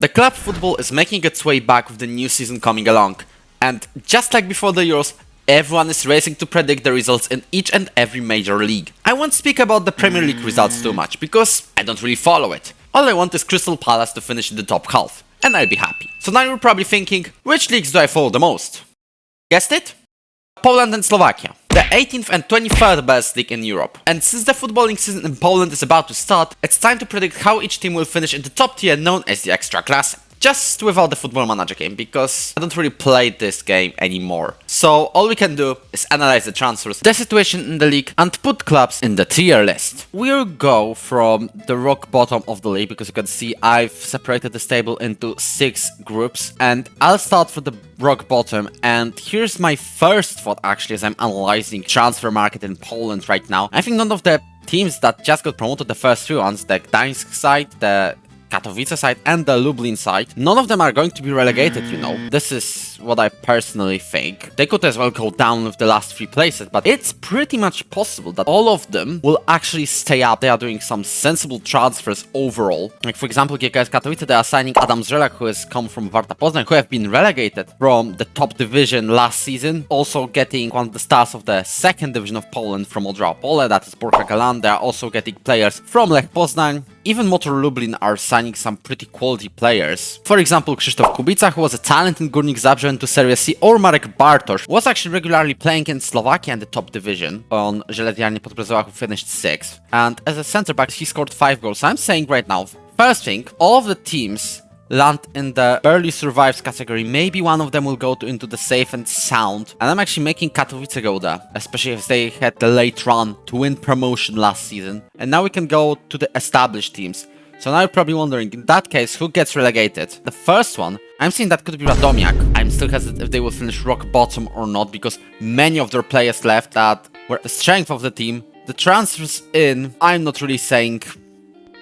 The club football is making its way back with the new season coming along, and just like before the Euros, everyone is racing to predict the results in each and every major league. I won't speak about the Premier League results too much, because I don't really follow it. All I want is Crystal Palace to finish in the top half, and I'll be happy. So now you're probably thinking, which leagues do I follow the most? Guessed it? Poland and Slovakia, the 18th and 23rd best league in Europe. And since the footballing season in Poland is about to start, it's time to predict how each team will finish in the top tier known as the ekstraklasa. Just without the Football Manager game, because I don't really play this game anymore. So all we can do is analyze the transfers, the situation in the league, and put clubs in the tier list. We'll go from the rock bottom of the league, because you can see I've separated this table into 6 groups, and I'll start from the rock bottom. And here's my first thought actually as I'm analyzing transfer market in Poland right now. I think none of the teams that just got promoted, the first 3 ones, the Gdańsk side, the Katowice side and the Lublin side, none of them are going to be relegated, you know. This is what I personally think. They could as well go down with the last 3 places, but it's pretty much possible that all of them will actually stay up. They are doing some sensible transfers overall. Like for example, GKS Katowice, they are signing Adam Zrelak, who has come from Warta Poznań, who have been relegated from the top division last season. Also getting one of the stars of the second division of Poland from Odra Opole, that is Borja Galan. They are also getting players from Lech Poznań. Even Motor Lublin are signing some pretty quality players. For example, Krzysztof Kubica, who was a talent in Górnik Zabrze into Serie C, or Marek Bartosz, was actually regularly playing in Slovakia in the top division on Żelazjarnie Podbrezła, who finished 6th. And as a center back, he scored 5 goals. So I'm saying right now, first thing, all of the teams land in the barely survives category. Maybe one of them will go into the safe and sound. And I'm actually making Katowice go there, especially if they had the late run to win promotion last season. And now we can go to the established teams. So now you're probably wondering, in that case, who gets relegated? The first one, I'm saying that could be Radomiak. I'm still hesitant if they will finish rock bottom or not, because many of their players left that were the strength of the team. The transfers in, I'm not really saying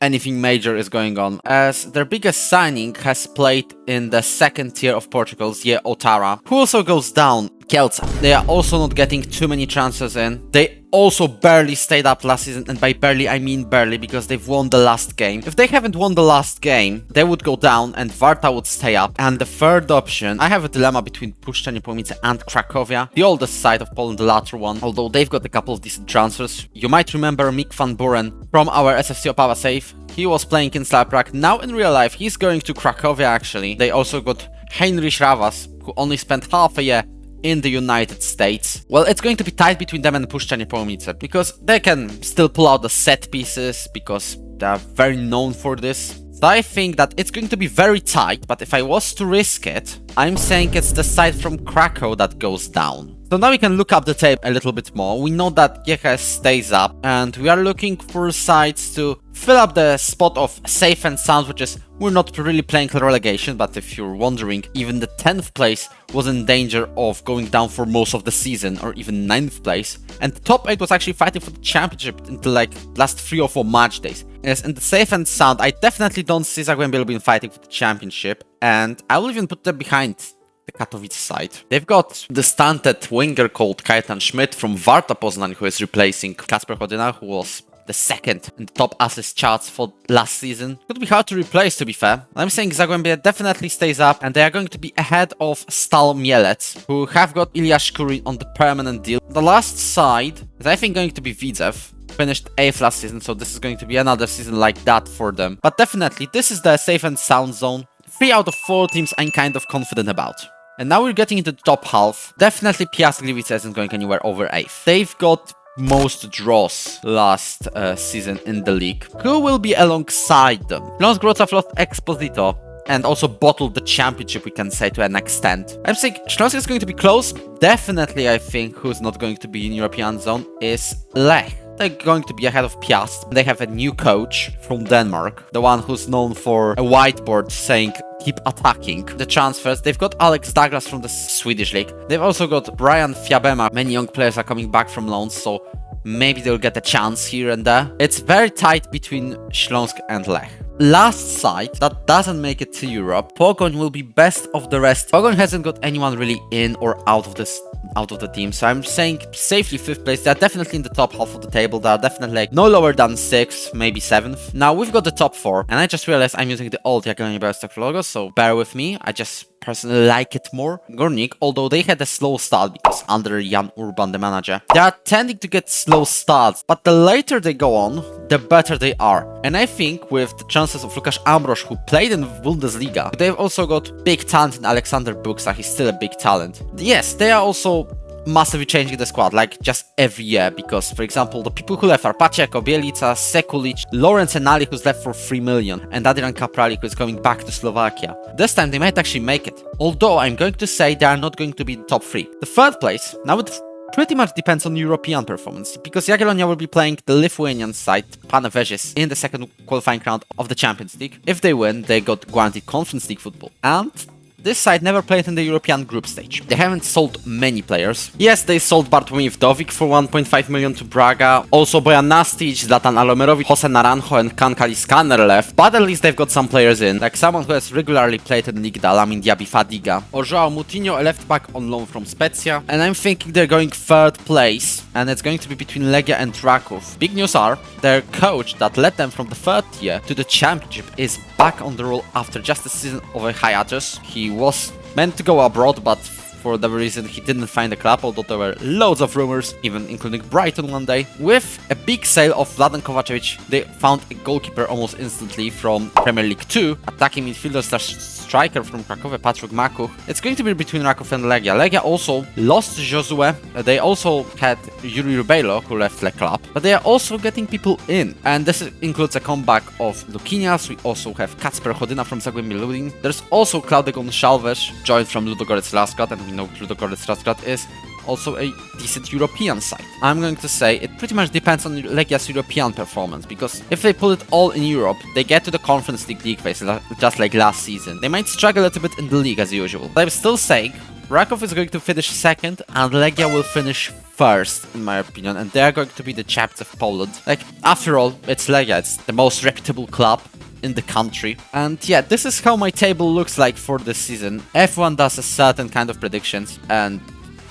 anything major is going on, as their biggest signing has played in the second tier of Portugal's Ye Otara, who also goes down. Kielce. They are also not getting too many transfers in. They also barely stayed up last season, and by barely I mean barely, because they've won the last game. If they haven't won the last game, they would go down and Warta would stay up. And the third option, I have a dilemma between Puszcza Niepołomice and Cracovia, the oldest side of Poland, the latter one, although they've got a couple of decent transfers. You might remember Mick van Buren from our SFC Opawa save. He was playing in Stal Prague. Now in real life, he's going to Cracovia actually. They also got Heinrich Ravas, who only spent half a year in the United States. Well, it's going to be tight between them and Puszcza Niepołomice, because they can still pull out the set pieces, because they are very known for this. So I think that it's going to be very tight, but if I was to risk it, I'm saying it's the side from Krakow that goes down. So now we can look up the tape a little bit more. We know that GKS stays up, and we are looking for sides to fill up the spot of safe and sound, which is, we're not really playing relegation, but if you're wondering, even the 10th place was in danger of going down for most of the season, or even 9th place. And the top 8 was actually fighting for the championship until like last 3 or 4 match days. Yes, in the safe and sound, I definitely don't see Zagłębie Lubin fighting for the championship, and I will even put them behind the Katowice side. They've got the stunted winger called Kajetan Schmidt from Warta Poznań, who is replacing Kasper Chodyna, who was the second in the top assist charts for last season. Could be hard to replace, to be fair. I'm saying Zagłębie definitely stays up, and they are going to be ahead of Stal Mielec, who have got Ilya Shkurin on the permanent deal. The last side is, I think, going to be Widzew. Finished 8th last season, so this is going to be another season like that for them. But definitely, this is the safe and sound zone. 3 out of 4 teams I'm kind of confident about. And now we're getting into the top half. Definitely Piast Gliwice isn't going anywhere over 8th. They've got most draws last season in the league. Who will be alongside them? Śląsk Wrocław lost Exposito and also bottled the championship, we can say, to an extent. I'm saying Śląsk is going to be close. Definitely, I think who's not going to be in European zone is Lech. They're going to be ahead of Piast. They have a new coach from Denmark, the one who's known for a whiteboard saying keep attacking. The transfers, they've got Alex Douglas from the Swedish league. They've also got Brian Fiabema. Many young players are coming back from loans, so maybe they'll get a chance here and there. It's very tight between Śląsk and Lech. last side that doesn't make it to Europe, Pogoń will be best of the rest. Pogoń hasn't got anyone really in or out of the team, so I'm saying safely 5th place. They're definitely in the top half of the table. They're definitely like no lower than 6th, maybe 7th. Now we've got the top 4, and I just realized I'm using the old Jagiellonii Białystok logo, so bear with me. I just personally like it more. Górnik, although they had a slow start because under Jan Urban, the manager, they are tending to get slow starts, but the later they go on, the better they are. And I think with the chances of Łukasz Ambrosz, who played in Bundesliga, they've also got big talent in Alexander Buksa. He's still a big talent. Yes, they are also massively changing the squad, like just every year, because for example the people who left are Pacheco, Bielica, Sekulic, Lawrence Enali, who's left for 3 million, and Adrian Kaprali, who's going back to Slovakia. This time they might actually make it, although I'm going to say they are not going to be the top 3. The 3rd place, now it pretty much depends on European performance, because Jagiellonia will be playing the Lithuanian side, Panevėžys, in the 2nd qualifying round of the Champions League. If they win, they got guaranteed Conference League football, and this side never played in the European group stage. They haven't sold many players. Yes, they sold Bartłomiej Wdowik for 1.5 million to Braga. Also Bojan Nastic, Zlatan Alomerowicz, Jose Naranjo and Kankali Scanner left. But at least they've got some players in, like someone who has regularly played in Ligue 1, Lamin Diaby Fadiga, or João Moutinho, a left back on loan from Spezia. And I'm thinking they're going 3rd place, and it's going to be between Legia and Kraków. Big news are, their coach that led them from the 3rd tier to the championship is back on the roll after just a season of a hiatus. He was meant to go abroad, but for whatever reason he didn't find a club, although there were loads of rumors, even including Brighton one day. With a big sale of Vladan Kovacevic, they found a goalkeeper almost instantly from Premier League 2, attacking midfielder / striker from Krakow, Patrick Makuch. It's going to be between Raków and Legia. Legia also lost Josue. They also had Yuri Rubejlo, who left the club, but they are also getting people in. And this includes a comeback of Lukinias. We also have Kacper Chodyna from Zagłębie Lubin. There's also Klaudy Gonçalves, joined from Ludogorets Razgrad, and we know what Ludogorets Razgrad is. Also a decent European side. I'm going to say it pretty much depends on Legia's European performance, because if they pull it all in Europe, they get to the Conference League phase, just like last season. They might struggle a little bit in the league as usual. But I'm still saying Raków is going to finish 2nd and Legia will finish 1st, in my opinion, and they are going to be the champs of Poland. Like, after all, it's Legia, it's the most reputable club in the country. And yeah, this is how my table looks like for this season. Everyone does a certain kind of predictions, and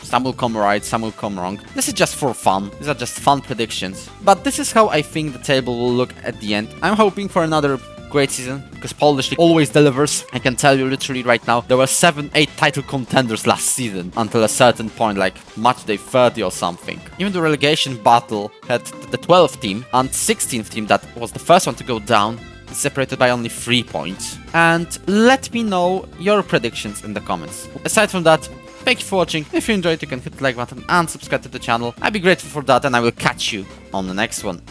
some will come right, some will come wrong. This is just for fun. These are just fun predictions. But this is how I think the table will look at the end. I'm hoping for another great season, because Polish League always delivers. I can tell you literally right now, there were 7-8 title contenders last season until a certain point, like match day 30 or something. Even the relegation battle had the 12th team and 16th team that was the first one to go down, separated by only 3 points. And let me know your predictions in the comments. Aside from that, thank you for watching. If you enjoyed, you can hit the like button and subscribe to the channel. I'd be grateful for that, and I will catch you on the next one.